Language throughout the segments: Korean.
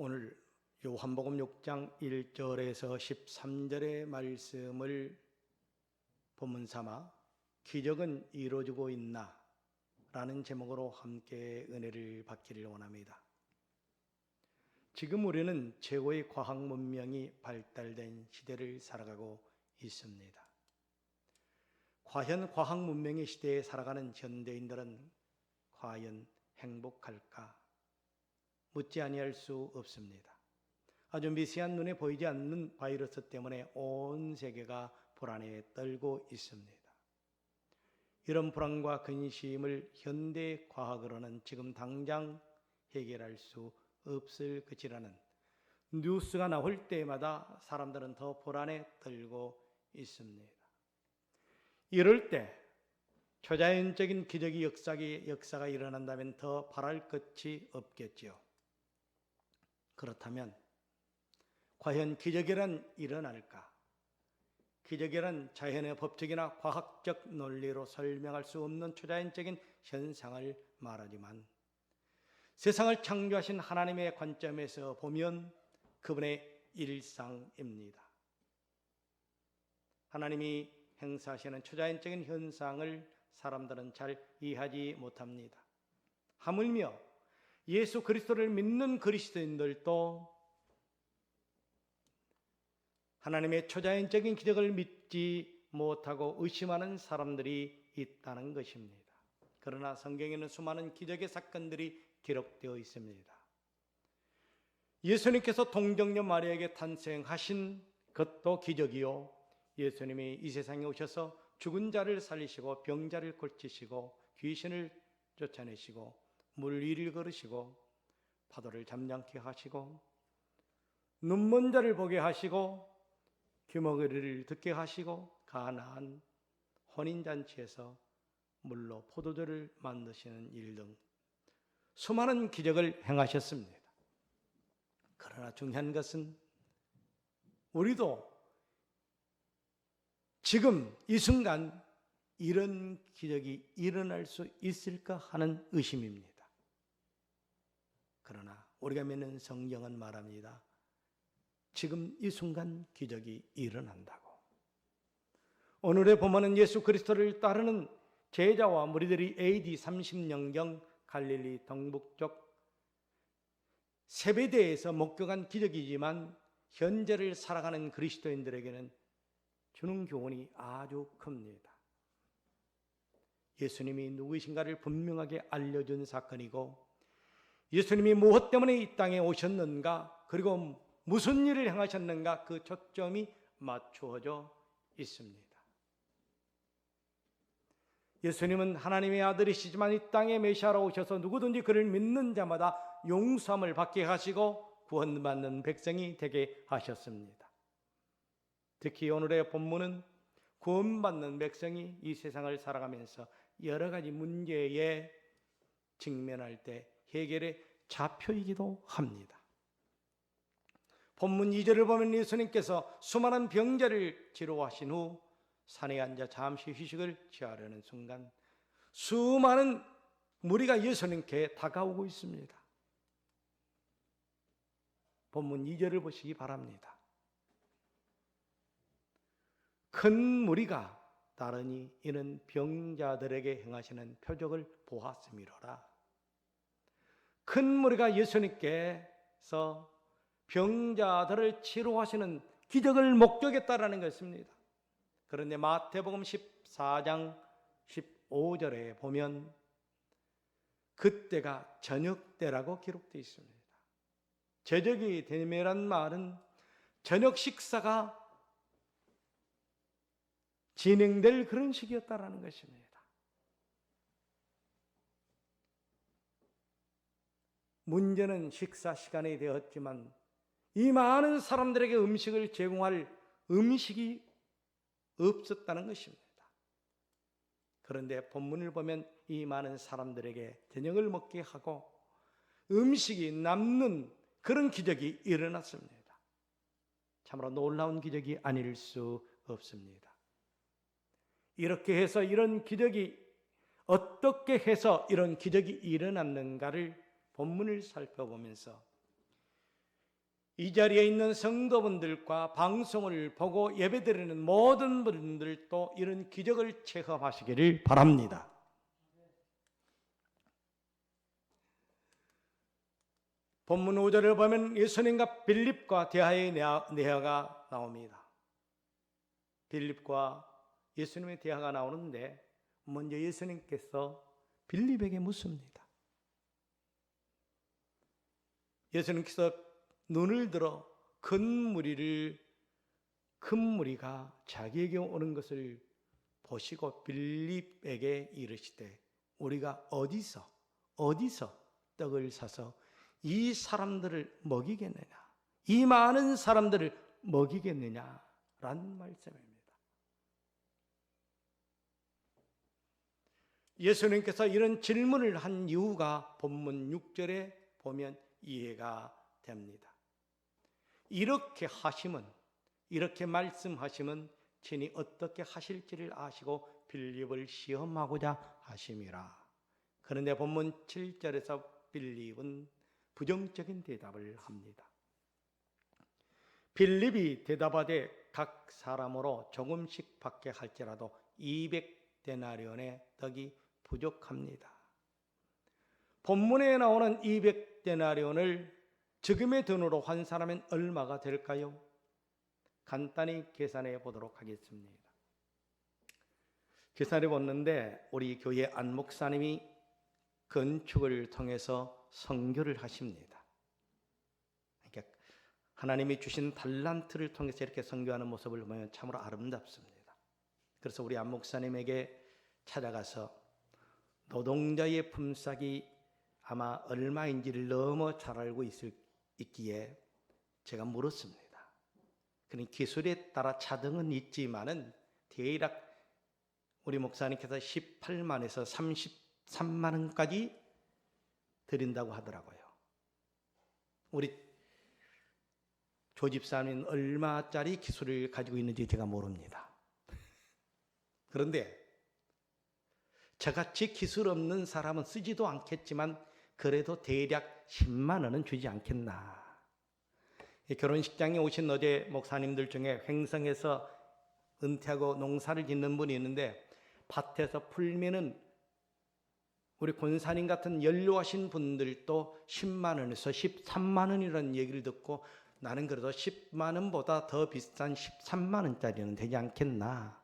오늘 요한복음 6장 1절에서 13절의 말씀을 본문 삼아 기적은 이루어지고 있나? 라는 제목으로 함께 은혜를 받기를 원합니다. 지금 우리는 최고의 과학 문명이 발달된 시대를 살아가고 있습니다. 과연 과학 문명의 시대에 살아가는 현대인들은 과연 행복할까? 묻지 아니할 수 없습니다. 아주 미세한 눈에 보이지 않는 바이러스 때문에 온 세계가 불안에 떨고 있습니다. 이런 불안과 근심을 현대 과학으로는 지금 당장 해결할 수 없을 것이라는 뉴스가 나올 때마다 사람들은 더 불안에 떨고 있습니다. 이럴 때 초자연적인 기적의 역사가 일어난다면 더 바랄 것이 없겠지요. 그렇다면 과연 기적이란 일어날까? 기적이란 자연의 법칙이나 과학적 논리로 설명할 수 없는 초자연적인 현상을 말하지만 세상을 창조하신 하나님의 관점에서 보면 그분의 일상입니다. 하나님이 행사하시는 초자연적인 현상을 사람들은 잘 이해하지 못합니다. 하물며 예수 그리스도를 믿는 그리스도인들도 하나님의 초자연적인 기적을 믿지 못하고 의심하는 사람들이 있다는 것입니다. 그러나 성경에는 수많은 기적의 사건들이 기록되어 있습니다. 예수님께서 동정녀 마리아에게 탄생하신 것도 기적이요, 예수님이 이 세상에 오셔서 죽은 자를 살리시고 병자를 고치시고 귀신을 쫓아내시고 물 위를 걸으시고 파도를 잠잠케 하시고 눈먼 자를 보게 하시고 귀머거리를 듣게 하시고 가나안 혼인잔치에서 물로 포도주를 만드시는 일 등 수많은 기적을 행하셨습니다. 그러나 중요한 것은 우리도 지금 이 순간 이런 기적이 일어날 수 있을까 하는 의심입니다. 그러나 우리가 믿는 성경은 말합니다. 지금 이 순간 기적이 일어난다고. 오늘의 본문은 예수 그리스도를 따르는 제자와 무리들이 AD 30년경 갈릴리 동북쪽 세베대에서 목격한 기적이지만 현재를 살아가는 그리스도인들에게는 주는 교훈이 아주 큽니다. 예수님이 누구이신가를 분명하게 알려준 사건이고 예수님이 무엇 때문에 이 땅에 오셨는가, 그리고 무슨 일을 행하셨는가, 그 초점이 맞추어져 있습니다. 예수님은 하나님의 아들이시지만 이 땅에 메시아로 오셔서 누구든지 그를 믿는 자마다 용서함을 받게 하시고 구원받는 백성이 되게 하셨습니다. 특히 오늘의 본문은 구원받는 백성이 이 세상을 살아가면서 여러 가지 문제에 직면할 때 해결의 좌표이기도 합니다. 본문 2절을 보면 예수님께서 수많은 병자를 치료하신 후 산에 앉아 잠시 휴식을 취하려는 순간 수많은 무리가 예수님께 다가오고 있습니다. 본문 2절을 보시기 바랍니다. 큰 무리가 따르니 이는 병자들에게 행하시는 표적을 보았음이로라. 큰 무리가 예수님께서 병자들을 치료하시는 기적을 목격했다라는 것입니다. 그런데 마태복음 14장 15절에 보면 그때가 저녁 때라고 기록되어 있습니다. 저녁이 되면이란 말은 저녁 식사가 진행될 그런 시기였다라는 것입니다. 문제는 식사 시간이 되었지만 이 많은 사람들에게 음식을 제공할 음식이 없었다는 것입니다. 그런데 본문을 보면 이 많은 사람들에게 저녁을 먹게 하고 음식이 남는 그런 기적이 일어났습니다. 참으로 놀라운 기적이 아닐 수 없습니다. 이렇게 해서 이런 기적이 어떻게 해서 이런 기적이 일어났는가를 본문을 살펴보면서 이 자리에 있는 성도분들과 방송을 보고 예배드리는 모든 분들도 이런 기적을 체험하시기를 바랍니다. 본문 5절을 보면 예수님과 빌립과 대화의 내화가 나옵니다. 빌립과 예수님의 대화가 나오는데 먼저 예수님께서 빌립에게 묻습니다. 예수님께서 눈을 들어 큰 무리가 자기에게 오는 것을 보시고 빌립에게 이르시되 우리가 어디서 떡을 사서 이 사람들을 먹이겠느냐, 이 많은 사람들을 먹이겠느냐라는 말씀입니다. 예수님께서 이런 질문을 한 이유가 본문 6절에 보면 이해가 됩니다. 이렇게 말씀하시면 친히 어떻게 하실지를 아시고 빌립을 시험하고자 하심이라. 그런데 본문 7절에서 빌립은 부정적인 대답을 합니다. 빌립이 대답하되 각 사람으로 조금씩 받게 할지라도 200데나리온의 떡이 부족합니다. 본문에 나오는 200데나리온을 지금의 돈으로 환산하면 얼마가 될까요? 간단히 계산해 보도록 하겠습니다. 계산해 보는데 우리 교회 안 목사님이 건축을 통해서 선교를 하십니다. 그러니까 하나님이 주신 달란트를 통해서 이렇게 선교하는 모습을 보면 참으로 아름답습니다. 그래서 우리 안 목사님에게 찾아가서 노동자의 품삯이 아마 얼마인지를 너무 잘 알고 있기에 제가 물었습니다. 그런 기술에 따라 차등은 있지만은 대략 우리 목사님께서 18만에서 33만 원까지 드린다고 하더라고요. 우리 조집사님은 얼마짜리 기술을 가지고 있는지 제가 모릅니다. 그런데 저같이 기술 없는 사람은 쓰지도 않겠지만 그래도 대략 10만 원은 주지 않겠나. 결혼식장에 오신 어제 목사님들 중에 횡성에서 은퇴하고 농사를 짓는 분이 있는데 밭에서 풀면은 우리 권사님 같은 연로하신 분들도 10만 원에서 13만 원이라는 얘기를 듣고 나는 그래도 10만 원보다 더 비싼 13만 원짜리는 되지 않겠나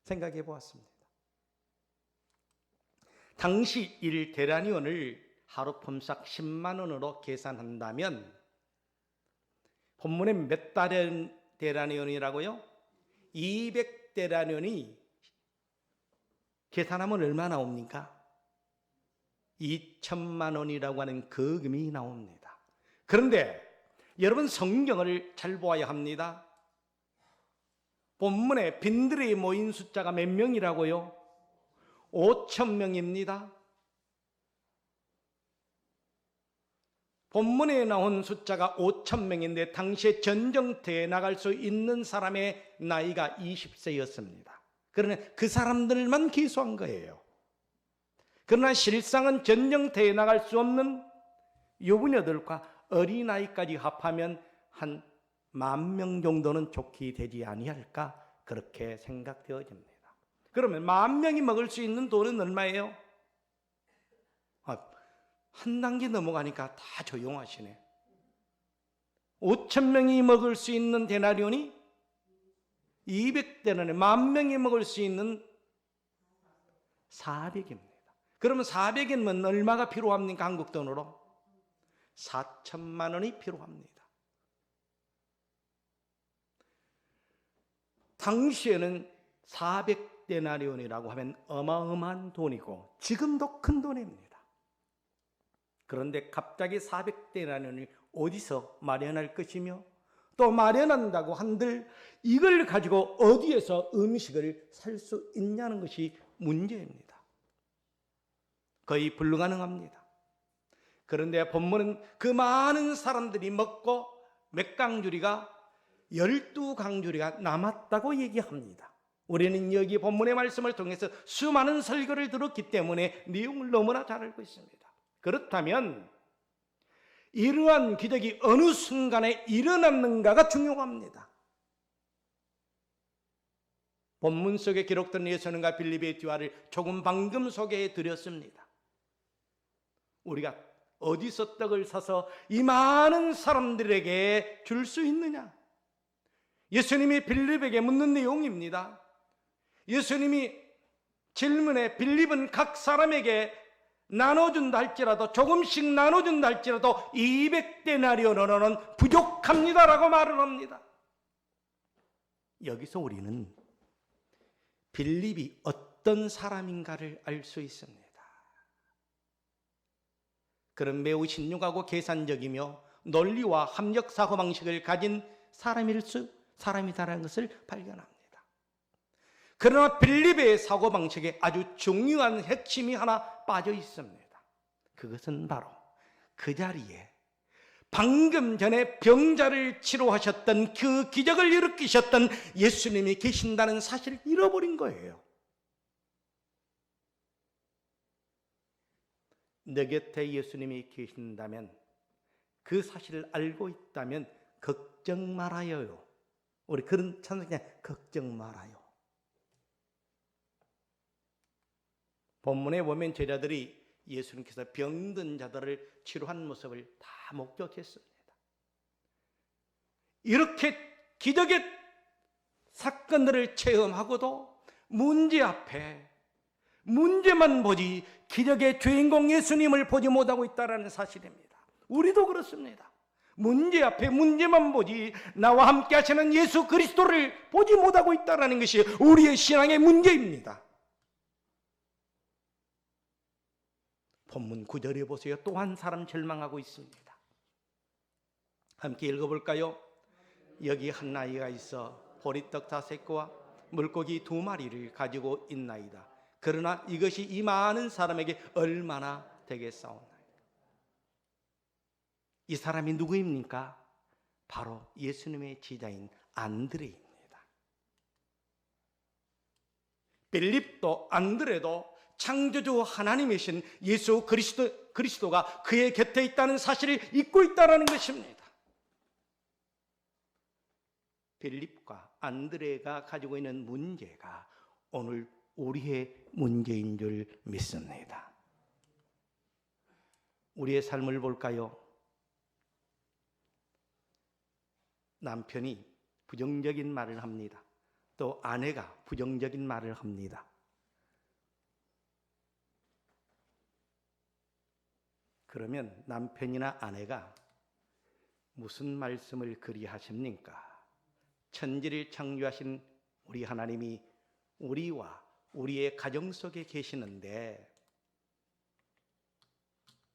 생각해 보았습니다. 당시 1데나리온을 하루 품삯 10만 원으로 계산한다면 본문에 몇 데나리온이라고요? 200데나리온이 계산하면 얼마 나옵니까? 2천만 원이라고 하는 그 금이 나옵니다. 그런데 여러분 성경을 잘 보아야 합니다. 본문에 빈들이 모인 숫자가 몇 명이라고요? 5,000명입니다. 본문에 나온 숫자가 5,000명인데 당시에 전쟁터에 나갈 수 있는 사람의 나이가 20세였습니다. 그러나 그 사람들만 기수한 거예요. 그러나 실상은 전쟁터에 나갈 수 없는 유부녀들과 어린아이까지 합하면 한 10,000명 정도는 좋게 되지 아니할까 그렇게 생각되어집니다. 그러면 10,000명이 먹을 수 있는 돈은 얼마예요? 한 단계 넘어가니까 다 조용하시네. 5,000명이 먹을 수 있는 데나리온이 200데나리온, 10,000명이 먹을 수 있는 400입니다. 그러면 400이면 얼마가 필요합니까? 한국 돈으로 4천만 원이 필요합니다. 당시에는 400데나리온이라고 하면 어마어마한 돈이고 지금도 큰 돈입니다. 그런데 갑자기 400데나리온을 어디서 마련할 것이며 또 마련한다고 한들 이걸 가지고 어디에서 음식을 살 수 있냐는 것이 문제입니다. 거의 불가능합니다. 그런데 본문은 그 많은 사람들이 먹고 몇 강주리가 12강주리가 남았다고 얘기합니다. 우리는 여기 본문의 말씀을 통해서 수많은 설교를 들었기 때문에 내용을 너무나 잘 알고 있습니다. 그렇다면 이러한 기적이 어느 순간에 일어났는가가 중요합니다. 본문 속에 기록된 예수님과 빌립의 대화를 조금 방금 소개해 드렸습니다. 우리가 어디서 떡을 사서 이 많은 사람들에게 줄 수 있느냐? 예수님이 빌립에게 묻는 내용입니다. 예수님이 질문에 빌립은 각 사람에게 나눠준다 할지라도, 조금씩 나눠준다 할지라도 200데나리온으로는 부족합니다라고 말을 합니다. 여기서 우리는 빌립이 어떤 사람인가를 알 수 있습니다. 그런 매우 신중하고 계산적이며 논리와 합력 사고방식을 가진 사람이다라는 것을 발견합니다. 그러나 빌립의 사고방식에 아주 중요한 핵심이 하나 빠져 있습니다. 그것은 바로 그 자리에 방금 전에 병자를 치료하셨던, 그 기적을 일으키셨던 예수님이 계신다는 사실을 잃어버린 거예요. 내 곁에 예수님이 계신다면, 그 사실을 알고 있다면 걱정 말아요. 우리 그런 찬송이 걱정 말아요. 본문에 보면 제자들이 예수님께서 병든 자들을 치료한 모습을 다 목격했습니다. 이렇게 기적의 사건들을 체험하고도 문제 앞에 문제만 보지 기적의 주인공 예수님을 보지 못하고 있다는 사실입니다. 우리도 그렇습니다. 문제 앞에 문제만 보지 나와 함께 하시는 예수 그리스도를 보지 못하고 있다는 것이 우리의 신앙의 문제입니다. 본문 9절에 보세요. 또 한 사람 절망하고 있습니다. 함께 읽어볼까요? 여기 한 아이가 있어 보리떡 5개와 물고기 2마리를 가지고 있나이다. 그러나 이것이 이 많은 사람에게 얼마나 되겠사오나이까. 이 사람이 누구입니까? 바로 예수님의 제자인 안드레입니다. 빌립도 안드레도 창조주 하나님이신 예수 그리스도가 그의 곁에 있다는 사실을 잊고 있다는 것입니다. 빌립과 안드레가 가지고 있는 문제가 오늘 우리의 문제인 줄 믿습니다. 우리의 삶을 볼까요? 남편이 부정적인 말을 합니다. 또 아내가 부정적인 말을 합니다. 그러면 남편이나 아내가 무슨 말씀을 그리 하십니까? 천지를 창조하신 우리 하나님이 우리와 우리의 가정 속에 계시는데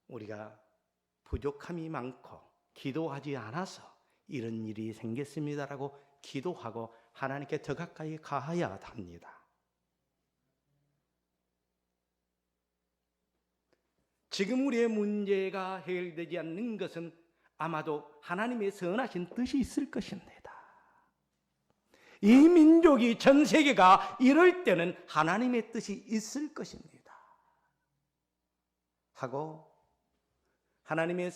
우리가 부족함이 많고 기도하지 않아서 이런 일이 생겼습니다라고 기도하고 하나님께 더 가까이 가야 합니다. 지금 우리의 문제가 해결되지 않는 것은 아마도 하나님의 선하신 뜻이 있을 것입니다. 이 민족이, 전 세계가 이럴 때는 하나님의 뜻이 있을 것입니다. 하고 하나님의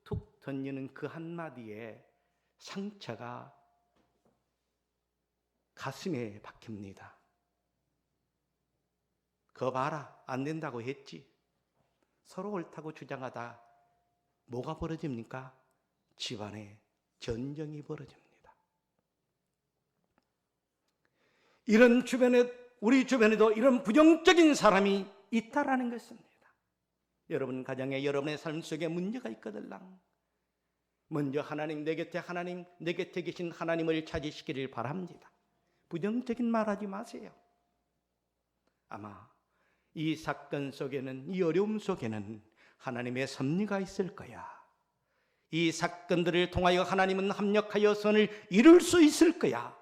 툭 던지는 그 한마디에 상처가 가슴에 박힙니다. 그거 봐라, 안 된다고 했지. 서로 옳다고 주장하다 뭐가 벌어집니까? 집안에 전쟁이 벌어집니다. 이런 우리 주변에도 이런 부정적인 사람이 있다라는 것입니다. 여러분 가정에, 여러분의 삶 속에 문제가 있거들랑 먼저 하나님, 내 곁에 계신 하나님을 찾으시기를 바랍니다. 부정적인 말하지 마세요. 아마 이 사건 속에는, 이 어려움 속에는 하나님의 섭리가 있을 거야. 이 사건들을 통하여 하나님은 합력하여 선을 이룰 수 있을 거야.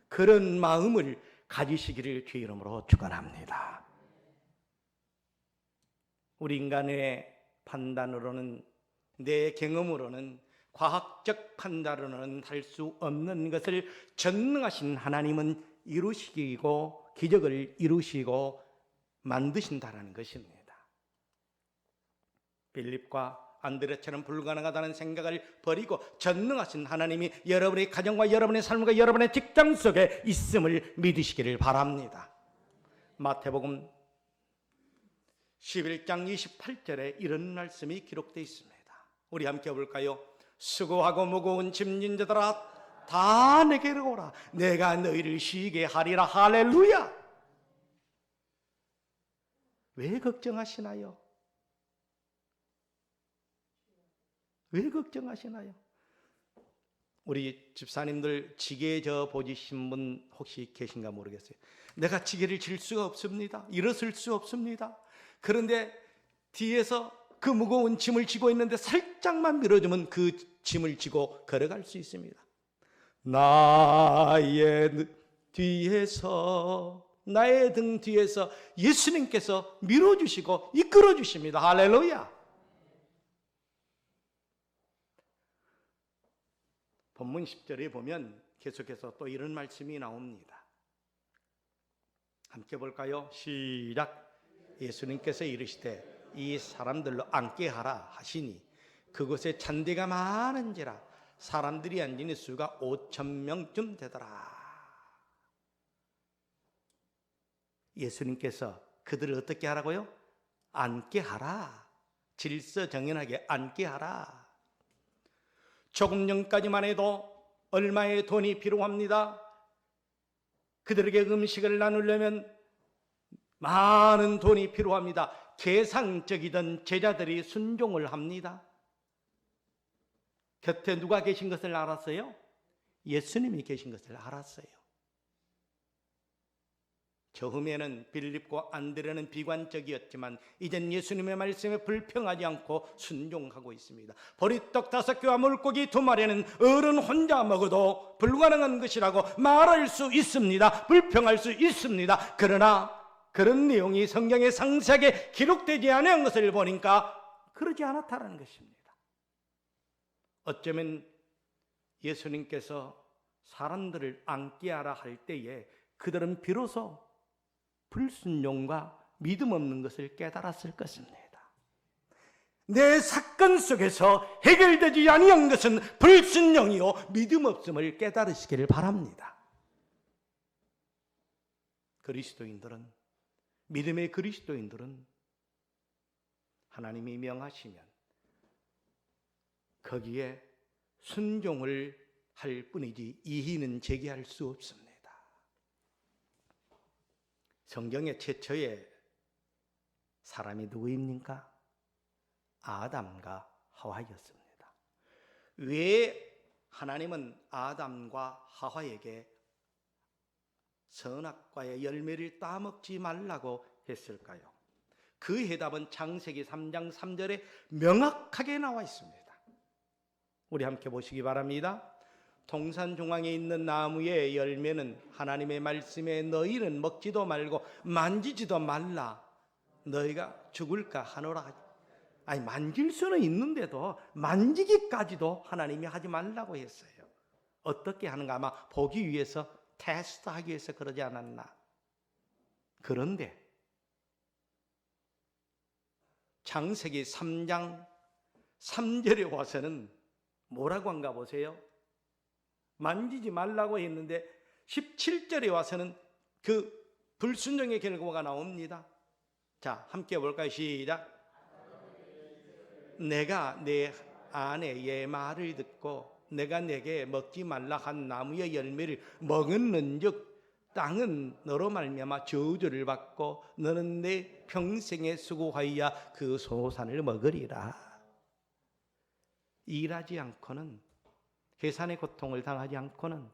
그런 마음을 가지시기를 주의 이름으로 축원합니다. 우리 인간의 판단으로는, 내 경험으로는 과학적 판단으로는 할 수 없는 것을 전능하신 하나님은 이루시고 기적을 이루시고 만드신다라는 것입니다. 빌립과 안드레처럼 불가능하다는 생각을 버리고 전능하신 하나님이 여러분의 가정과 여러분의 삶과 여러분의 직장 속에 있음을 믿으시기를 바랍니다. 마태복음 11장 28절에 이런 말씀이 기록되어 있습니다. 우리 함께 볼까요? 수고하고 무거운 짐진 자들아 다 내게로 오라. 내가 너희를 쉬게 하리라. 할렐루야. 왜 걱정하시나요? 왜 걱정하시나요? 우리 집사님들 지게 져 보시신 분 혹시 계신가 모르겠어요. 내가 지게를 질 수가 없습니다. 일어설 수 없습니다. 그런데 뒤에서 그 무거운 짐을 지고 있는데 살짝만 밀어주면 그 짐을 지고 걸어갈 수 있습니다. 나의 등 뒤에서 예수님께서 밀어주시고 이끌어주십니다. 할렐루야. 본문 10절에 보면 계속해서 또 이런 말씀이 나옵니다. 함께 볼까요? 시작. 예수님께서 이르시되 이 사람들로 앉게 하라 하시니 그곳에 잔디가 많은지라 사람들이 앉은 수가 5,000명쯤 되더라. 예수님께서 그들을 어떻게 하라고요? 앉게 하라. 질서정연하게 앉게 하라. 조금 전까지만 해도 얼마의 돈이 필요합니다. 그들에게 음식을 나누려면 많은 돈이 필요합니다. 계상적이던 제자들이 순종을 합니다. 곁에 누가 계신 것을 알았어요? 예수님이 계신 것을 알았어요. 처음에는 빌립과 안드레는 비관적이었지만 이젠 예수님의 말씀에 불평하지 않고 순종하고 있습니다. 보리떡 5개와 물고기 2마리는 어른 혼자 먹어도 불가능한 것이라고 말할 수 있습니다. 불평할 수 있습니다. 그러나 그런 내용이 성경에 상세하게 기록되지 않은 것을 보니까 그러지 않았다는 것입니다. 어쩌면 예수님께서 사람들을 앉게 하라 할 때에 그들은 비로소 불순종과 믿음 없는 것을 깨달았을 것입니다. 내 사건 속에서 해결되지 아니한 것은 불순종이요 믿음 없음을 깨달으시기를 바랍니다. 그리스도인들은, 믿음의 그리스도인들은 하나님이 명하시면 거기에 순종을 할 뿐이지 이의는 제기할 수 없습니다. 성경의 최초의 사람이 누구입니까? 아담과 하와였습니다. 왜 하나님은 아담과 하와에게 선악과의 열매를 따먹지 말라고 했을까요? 그 해답은 창세기 3장 3절에 명확하게 나와 있습니다. 우리 함께 보시기 바랍니다. 동산 중앙에 있는 나무의 열매는 하나님의 말씀에 너희는 먹지도 말고 만지지도 말라 너희가 죽을까 하노라. 아니 만질 수는 있는데도 만지기까지도 하나님이 하지 말라고 했어요. 어떻게 하는가? 아마 보기 위해서 테스트하기 위해서 그러지 않았나. 그런데 창세기 3장 3절에 와서는 뭐라고 한가 보세요. 만지지 말라고 했는데 17절에 와서는 그 불순종의 결과가 나옵니다. 자, 함께 볼까요? 시작. 내가 내 아내의 말을 듣고 내가 내게 먹지 말라 한 나무의 열매를 먹었는즉 땅은 너로 말미암아 저주를 받고 너는 내 평생에 수고하여 그 소산을 먹으리라. 일하지 않고는, 해산의 고통을 당하지 않고는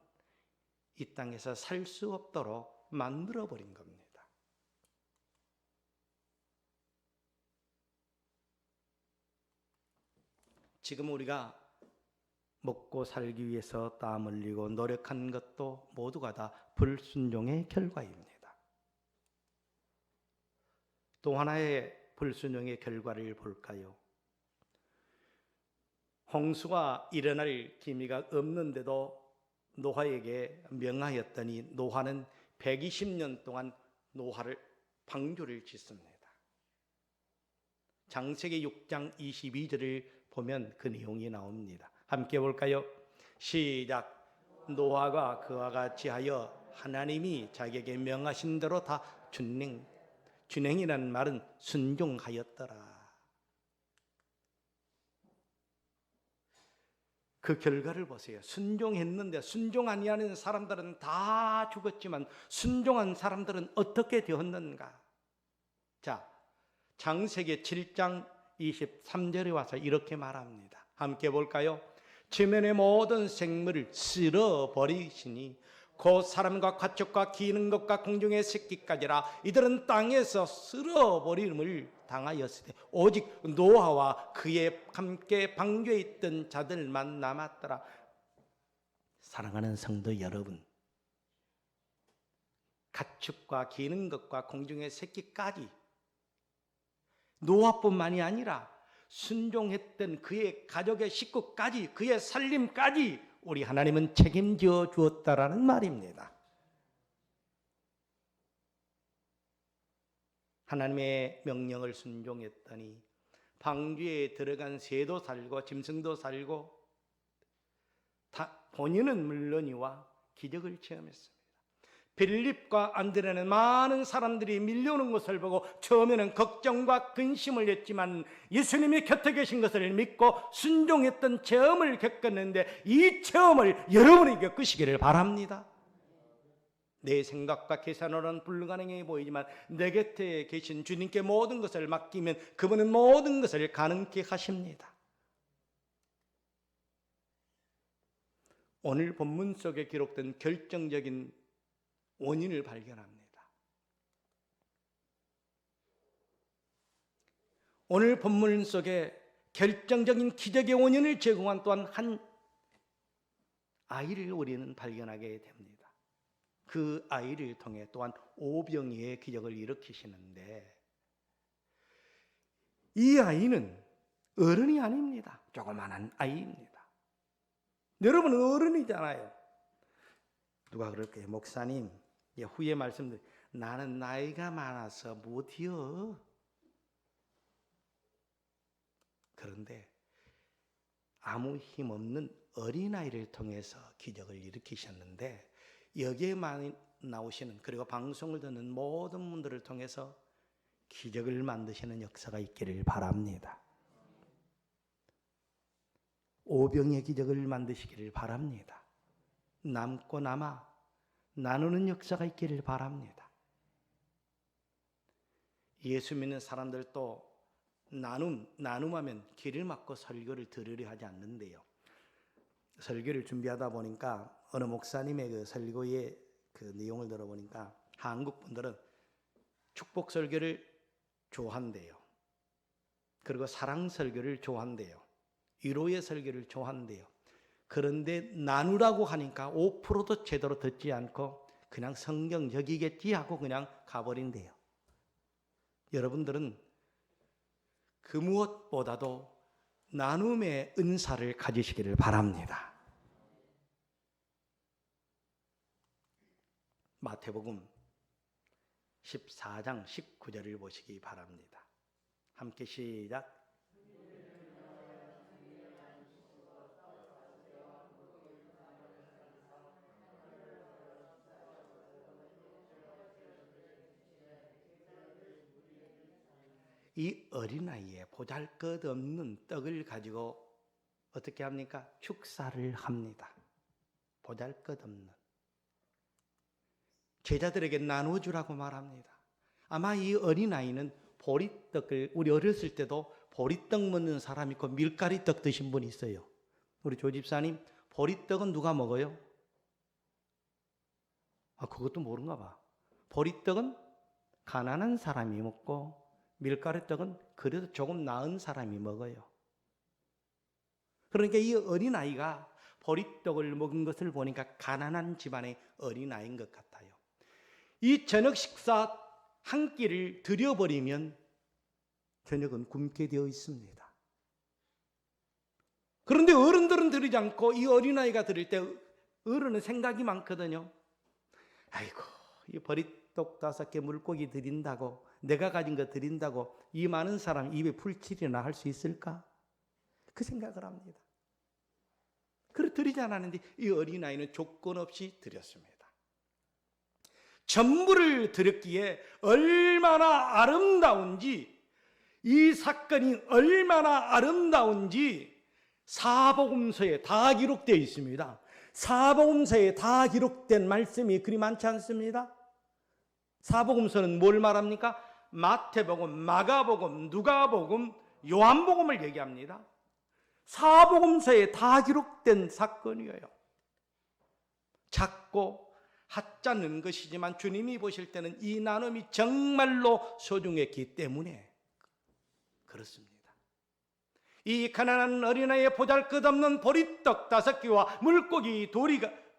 이 땅에서 살 수 없도록 만들어버린 겁니다. 지금 우리가 먹고 살기 위해서 땀 흘리고 노력한 것도 모두가 다 불순종의 결과입니다. 또 하나의 불순종의 결과를 볼까요? 홍수가 일어날 기미가 없는데도 노아에게 명하였더니 노아는 120년 동안 노아를 방주를 짓습니다. 창세기 6장 22절을 보면 그 내용이 나옵니다. 함께 볼까요? 시작. 노아가 그와 같이 하여 하나님이 자기에게 명하신 대로 다 준행이라는 말은 순종하였더라. 그 결과를 보세요. 순종했는데 순종 아니하는 사람들은 다 죽었지만 순종한 사람들은 어떻게 되었는가? 자, 창세기 7장 23절에 와서 이렇게 말합니다. 함께 볼까요? 지면의 모든 생물을 쓸어버리시니 곧 사람과 가축과 기는 것과 공중의 새끼까지라 이들은 땅에서 쓸어버림을 당하였으되 오직 노아와 그의 함께 방주에 있던 자들만 남았더라. 사랑하는 성도 여러분, 가축과 기는 것과 공중의 새끼까지 노아뿐만이 아니라 순종했던 그의 가족의 식구까지 그의 살림까지 우리 하나님은 책임져 주었다라는 말입니다. 하나님의 명령을 순종했더니 방주에 들어간 새도 살고 짐승도 살고 본인은 물론이와 기적을 체험했습니다. 빌립과 안드레는 많은 사람들이 밀려오는 것을 보고 처음에는 걱정과 근심을 했지만 예수님이 곁에 계신 것을 믿고 순종했던 체험을 겪었는데 이 체험을 여러분이 겪으시기를 바랍니다. 내 생각과 계산으로는 불가능해 보이지만 내 곁에 계신 주님께 모든 것을 맡기면 그분은 모든 것을 가능케 하십니다. 오늘 본문 속에 기록된 결정적인 원인을 발견합니다. 오늘 본문 속에 결정적인 기적의 원인을 제공한 또한 한 아이를 우리는 발견하게 됩니다. 그 아이를 통해 또한 오병이의 기적을 일으키시는데 이 아이는 어른이 아닙니다. 조그마한 아이입니다. 여러분은 어른이잖아요. 누가 그럴까요? 목사님, 후에 말씀드린 나는 나이가 많아서 못해요. 그런데 아무 힘없는 어린아이를 통해서 기적을 일으키셨는데 여기에 많이 나오시는 그리고 방송을 듣는 모든 분들을 통해서 기적을 만드시는 역사가 있기를 바랍니다. 오병의 기적을 만드시기를 바랍니다. 남고 남아 나누는 역사가 있기를 바랍니다. 예수 믿는 사람들도 나눔하면 길을 막고 설교를 들으려 하지 않는데요. 설교를 준비하다 보니까 어느 목사님의 그 설교의 그 내용을 들어보니까 한국 분들은 축복 설교를 좋아한대요. 그리고 사랑 설교를 좋아한대요. 위로의 설교를 좋아한대요. 그런데 나누라고 하니까 5%도 제대로 듣지 않고 그냥 성경적이겠지 하고 그냥 가버린대요. 여러분들은 그 무엇보다도 나눔의 은사를 가지시기를 바랍니다. 마태복음 14장 19절을 보시기 바랍니다. 함께 시작. 이 어린아이의 보잘것없는 떡을 가지고 어떻게 합니까? 축사를 합니다. 보잘것없는. 제자들에게 나눠주라고 말합니다. 아마 이 어린아이는 보리떡을 우리 어렸을 때도 보리떡 먹는 사람 있고 밀가리떡 드신 분이 있어요. 우리 조집사님 보리떡은 누가 먹어요? 그것도 모른가 봐. 보리떡은 가난한 사람이 먹고 밀가루떡은 그래도 조금 나은 사람이 먹어요. 그러니까 이 어린아이가 보리떡을 먹은 것을 보니까 가난한 집안의 어린아이인 것 같아요. 이 저녁 식사 한 끼를 드려버리면 저녁은 굶게 되어 있습니다. 그런데 어른들은 드리지 않고 이 어린아이가 드릴 때 어른은 생각이 많거든요. 아이고, 이 버릿독 5개 물고기 드린다고, 내가 가진 거 드린다고 이 많은 사람 입에 풀칠이나 할 수 있을까? 그 생각을 합니다. 그래 드리지 않았는데 이 어린아이는 조건 없이 드렸습니다. 전부를 드렸기에 얼마나 아름다운지, 이 사건이 얼마나 아름다운지 사복음서에 다 기록되어 있습니다. 사복음서에 다 기록된 말씀이 그리 많지 않습니다. 사복음서는 뭘 말합니까? 마태복음, 마가복음, 누가복음, 요한복음을 얘기합니다. 사복음서에 다 기록된 사건이에요. 작고 하찮은 것이지만 주님이 보실 때는 이 나눔이 정말로 소중했기 때문에 그렇습니다. 이 가난한 어린아이의 보잘것없는 보리떡 5개와 물고기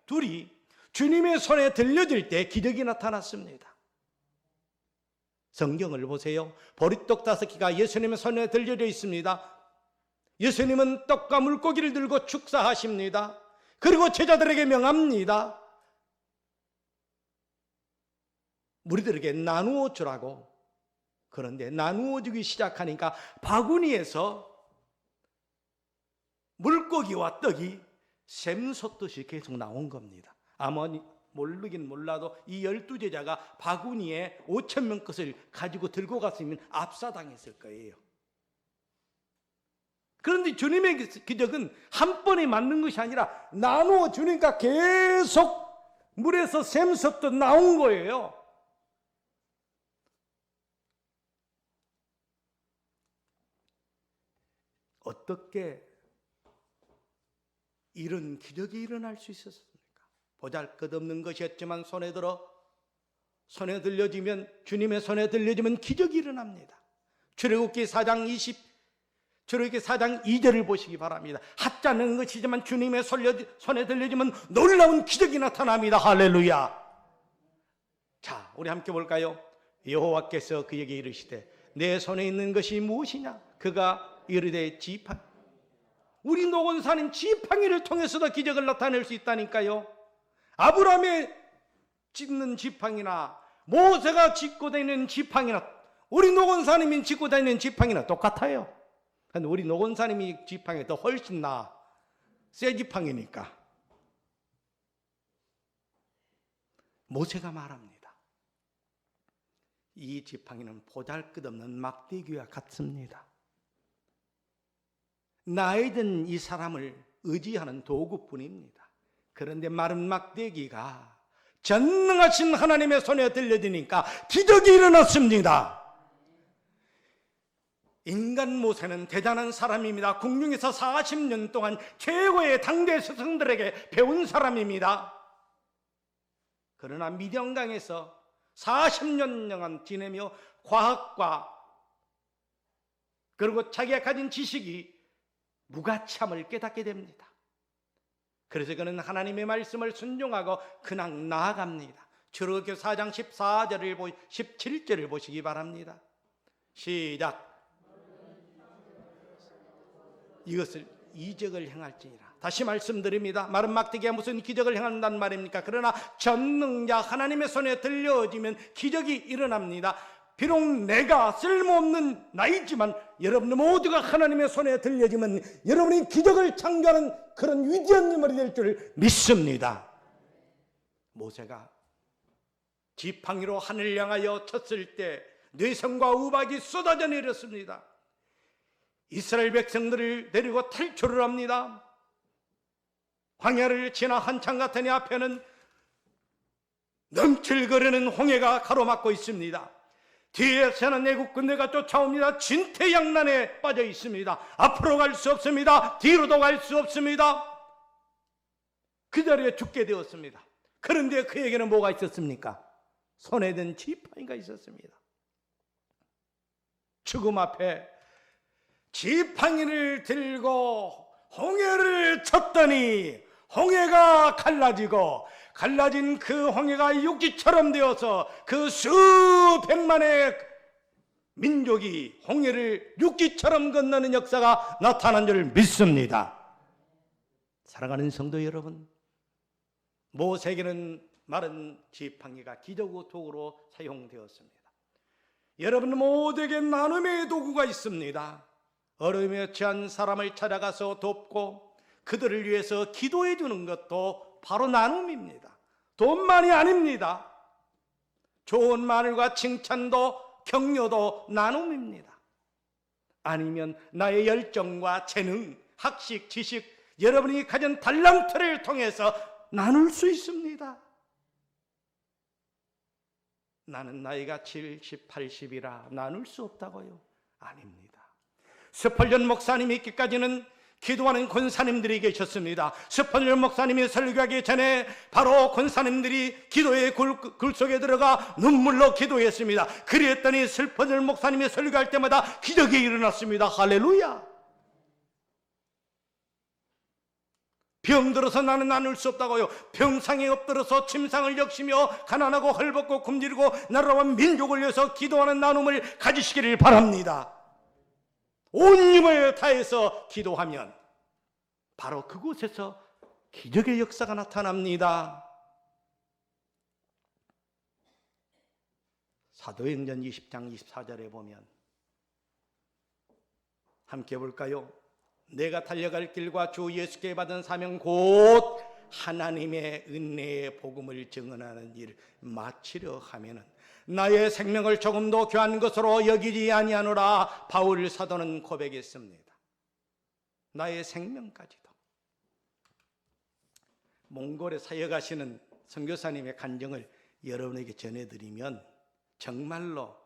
둘이 주님의 손에 들려질 때 기적이 나타났습니다. 성경을 보세요. 보리떡 5개가 예수님의 손에 들려져 있습니다. 예수님은 떡과 물고기를 들고 축사하십니다. 그리고 제자들에게 명합니다. 무리들에게 나누어 주라고. 그런데 나누어 주기 시작하니까 바구니에서 물고기와 떡이 샘솟듯이 계속 나온 겁니다. 아마 모르긴 몰라도 이 12제자가 바구니에 5,000명 것을 가지고 들고 갔으면 압사당했을 거예요. 그런데 주님의 기적은 한 번에 맞는 것이 아니라 나누어 주니까 계속 물에서 샘솟듯 나온 거예요. 어떻게 이런 기적이 일어날 수 있었습니까? 보잘것없는 것이었지만 손에 들려지면, 주님의 손에 들려지면 기적이 일어납니다. 출애굽기 4장 2절을 보시기 바랍니다. 하찮은 것이지만 주님의 손에 들려지면 놀라운 기적이 나타납니다. 할렐루야. 자, 우리 함께 볼까요? 여호와께서 그에게 이르시되 내 손에 있는 것이 무엇이냐? 그가 이르되 지팡이. 우리 노건사님 지팡이를 통해서도 기적을 나타낼 수 있다니까요. 아브라함의 짚는 지팡이나 모세가 짚고 다니는 지팡이나 우리 노건사님이 짚고 다니는 지팡이나 똑같아요. 근데 우리 노건사님이 지팡이가 더 훨씬 새 지팡이니까. 모세가 말합니다. 이 지팡이는 보잘것없는 막대기와 같습니다. 나이 든 이 사람을 의지하는 도구뿐입니다. 그런데 마른 막대기가 전능하신 하나님의 손에 들려지니까 기적이 일어났습니다. 인간 모세는 대단한 사람입니다. 궁중에서 40년 동안 최고의 당대 스승들에게 배운 사람입니다. 그러나 미디안강에서 40년 동안 지내며 과학과 그리고 자기가 가진 지식이 무가참을 깨닫게 됩니다. 그래서 그는 하나님의 말씀을 순종하고 그냥 나아갑니다. 출애굽기 4장 17절을 보시기 바랍니다. 시작. 이것을 이적을 행할지니라. 다시 말씀드립니다. 마른 막대기가 무슨 기적을 행한다는 말입니까? 그러나 전능자 하나님의 손에 들려지면 기적이 일어납니다. 비록 내가 쓸모없는 나이지만 여러분 모두가 하나님의 손에 들려지면 여러분이 기적을 창조하는 그런 위대한 인물이 될 줄 믿습니다. 모세가 지팡이로 하늘을 향하여 쳤을 때 뇌성과 우박이 쏟아져 내렸습니다. 이스라엘 백성들을 데리고 탈출을 합니다. 광야를 지나 한참 갔더니 앞에는 넘칠거리는 홍해가 가로막고 있습니다. 뒤에서는 애국 군대가 쫓아옵니다. 진퇴양난에 빠져 있습니다. 앞으로 갈 수 없습니다. 뒤로도 갈 수 없습니다. 그 자리에 죽게 되었습니다. 그런데 그에게는 뭐가 있었습니까? 손에 든 지팡이가 있었습니다. 죽음 앞에 지팡이를 들고 홍해를 쳤더니 홍해가 갈라진 그 홍해가 육지처럼 되어서 그 수백만의 민족이 홍해를 육지처럼 건너는 역사가 나타난 줄 믿습니다. 사랑하는 성도 여러분, 모세에게는 마른 지팡이가 기저귀 도구로 사용되었습니다. 여러분 모두에게 나눔의 도구가 있습니다. 어려움에 처한 사람을 찾아가서 돕고 그들을 위해서 기도해 주는 것도 바로 나눔입니다. 돈만이 아닙니다. 좋은 말과 칭찬도 격려도 나눔입니다. 아니면 나의 열정과 재능, 학식, 지식, 여러분이 가진 달란트를 통해서 나눌 수 있습니다. 나는 나이가 70, 80이라 나눌 수 없다고요? 아닙니다. 스펄전 목사님이 있기까지는 기도하는 권사님들이 계셨습니다. 스펄전 목사님이 설교하기 전에 바로 권사님들이 기도의 굴 속에 들어가 눈물로 기도했습니다. 그랬더니 스펄전 목사님이 설교할 때마다 기적이 일어났습니다. 할렐루야. 병들어서 나는 나눌 수 없다고요. 병상에 엎드려서 침상을 적시며 가난하고 헐벗고 굶주리고 나라와 민족을 위해서 기도하는 나눔을 가지시기를 바랍니다. 온 힘을 다해서 기도하면 바로 그곳에서 기적의 역사가 나타납니다. 사도행전 20장 24절에 보면 함께 볼까요? 내가 달려갈 길과 주 예수께 받은 사명 곧 하나님의 은혜의 복음을 증언하는 일을 마치려 하면은 나의 생명을 조금도 귀한 것으로 여기지 아니하노라 바울 사도는 고백했습니다. 나의 생명까지도. 몽골에 사역하시는 선교사님의 간증을 여러분에게 전해드리면 정말로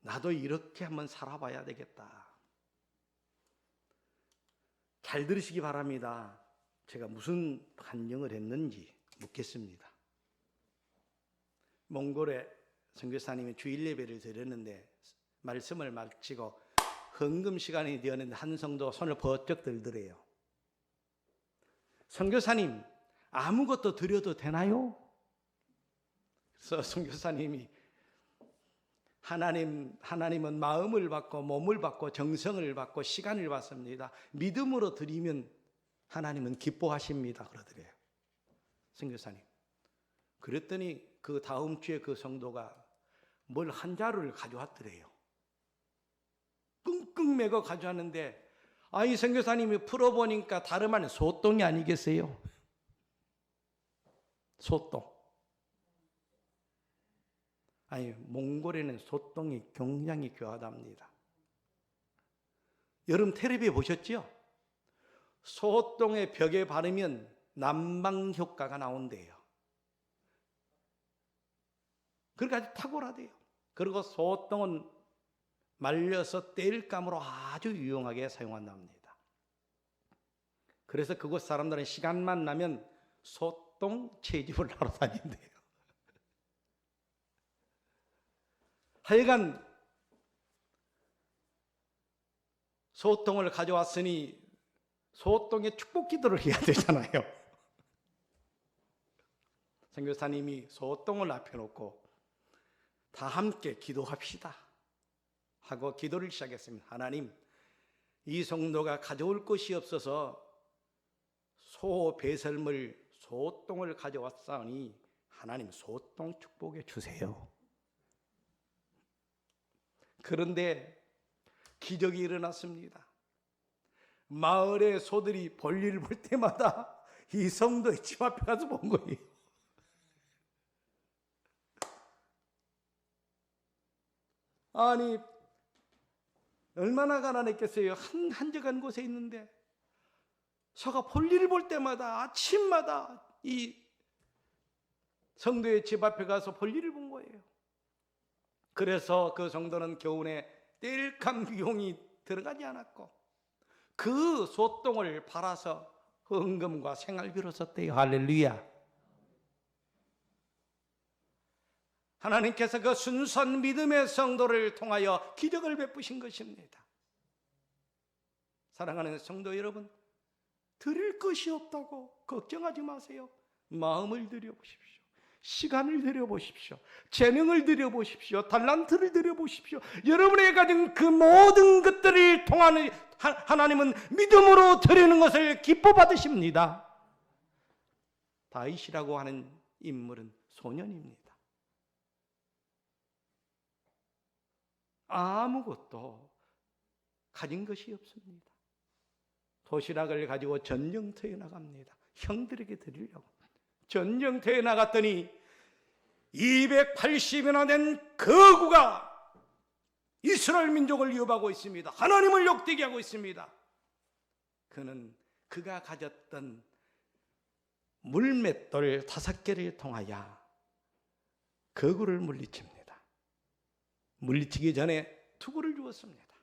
나도 이렇게 한번 살아봐야 되겠다. 잘 들으시기 바랍니다. 제가 무슨 간증을 했는지 묻겠습니다. 몽골에 선교사님이 주일 예배를 드렸는데 말씀을 마치고 헌금 시간이 되었는데 한 성도 손을 번쩍 들더래요. 선교사님, 아무것도 드려도 되나요? 그래서 선교사님이 하나님은 마음을 받고 몸을 받고 정성을 받고 시간을 받습니다. 믿음으로 드리면 하나님은 기뻐하십니다. 그러더래요. 선교사님. 그랬더니 그 다음 주에 그 성도가 뭘 한 자루를 가져왔더래요. 끙끙 매고 가져왔는데 이 선교사님이 풀어보니까 다름 아닌 소똥이 아니겠어요? 소똥. 몽골에는 소똥이 굉장히 귀하답니다. 여러분 텔레비에 보셨죠? 소똥의 벽에 바르면 난방 효과가 나온대요. 그렇게 아주 탁월하대요. 그리고 소똥은 말려서 땔감으로 아주 유용하게 사용한답니다. 그래서 그곳 사람들은 시간만 나면 소똥 채집을 하러 다닌대요. 하여간 소똥을 가져왔으니 소똥에 축복 기도를 해야 되잖아요. 선교사님이 소똥을 앞에 놓고 다 함께 기도합시다 하고 기도를 시작했습니다. 하나님, 이 성도가 가져올 것이 없어서 소 배설물 소똥을 가져왔사오니 하나님 소똥 축복해 주세요. 그런데 기적이 일어났습니다. 마을의 소들이 볼일을 볼 때마다 이 성도의 집 앞에 가서 본 거예요. 아니 얼마나 가난했겠어요. 한적한 곳에 있는데 소가 볼일을 볼 때마다 아침마다 이 성도의 집 앞에 가서 볼일을 본 거예요. 그래서 그 성도는 겨우내 땔감 비용이 들어가지 않았고 그 소똥을 팔아서 헌금과 생활비로 썼대요. 할렐루야. 하나님께서 그 순수한 믿음의 성도를 통하여 기적을 베푸신 것입니다. 사랑하는 성도 여러분, 드릴 것이 없다고 걱정하지 마세요. 마음을 들여보십시오. 시간을 들여보십시오. 재능을 들여보십시오. 달란트를 들여보십시오. 여러분의 가진 그 모든 것들을 하나님은 믿음으로 드리는 것을 기뻐 받으십니다. 다윗이라고 하는 인물은 소년입니다. 아무것도 가진 것이 없습니다. 도시락을 가지고 전쟁터에 나갑니다. 형들에게 드리려고. 전쟁터에 나갔더니 280이나 된 거구가 이스라엘 민족을 위협하고 있습니다. 하나님을 욕되게 하고 있습니다. 그는 그가 가졌던 물맷돌 5개를 통하여 거구를 물리칩니다. 물리치기 전에 투구를 주었습니다.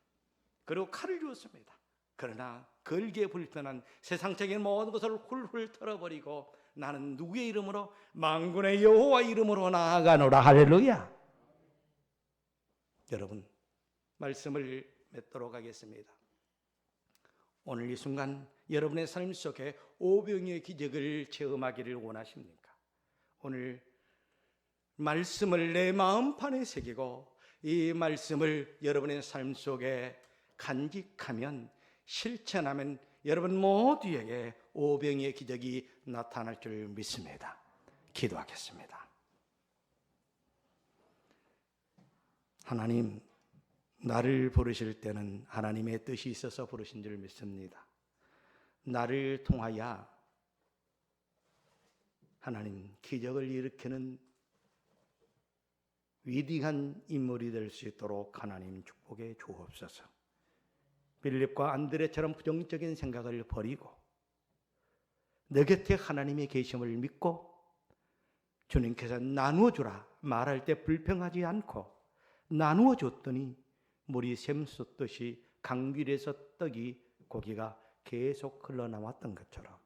그리고 칼을 주었습니다. 그러나 걸기에 불편한 세상적인 모든 것을 훌훌 털어버리고 나는 누구의 이름으로? 만군의 여호와 이름으로 나아가노라. 할렐루야. 여러분, 말씀을 맺도록 하겠습니다. 오늘 이 순간 여러분의 삶 속에 오병이의 기적을 체험하기를 원하십니까? 오늘 말씀을 내 마음판에 새기고 이 말씀을 여러분의 삶 속에 간직하면, 실천하면 여러분 모두에게 오병이의 기적이 나타날 줄 믿습니다. 기도하겠습니다. 하나님, 나를 부르실 때는 하나님의 뜻이 있어서 부르신 줄 믿습니다. 나를 통하여 하나님 기적을 일으키는 위대한 인물이 될 수 있도록 하나님 축복해 주옵소서. 빌립과 안드레처럼 부정적인 생각을 버리고 내 곁에 하나님의 계심을 믿고 주님께서 나누어 주라 말할 때 불평하지 않고 나누어 줬더니 물이 샘솟듯이 강길에서 떡이 고기가 계속 흘러나왔던 것처럼,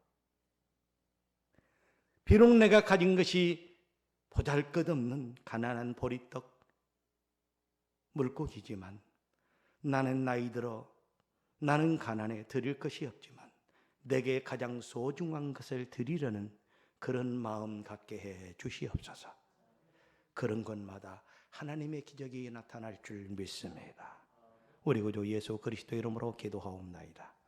비록 내가 가진 것이 보잘것없는 가난한 보리떡 물고기지만 나는 나이 들어 나는 가난해 드릴 것이 없지만 내게 가장 소중한 것을 드리려는 그런 마음 갖게 해 주시옵소서. 그런 것마다 하나님의 기적이 나타날 줄 믿습니다. 우리 구주 예수 그리스도 이름으로 기도하옵나이다.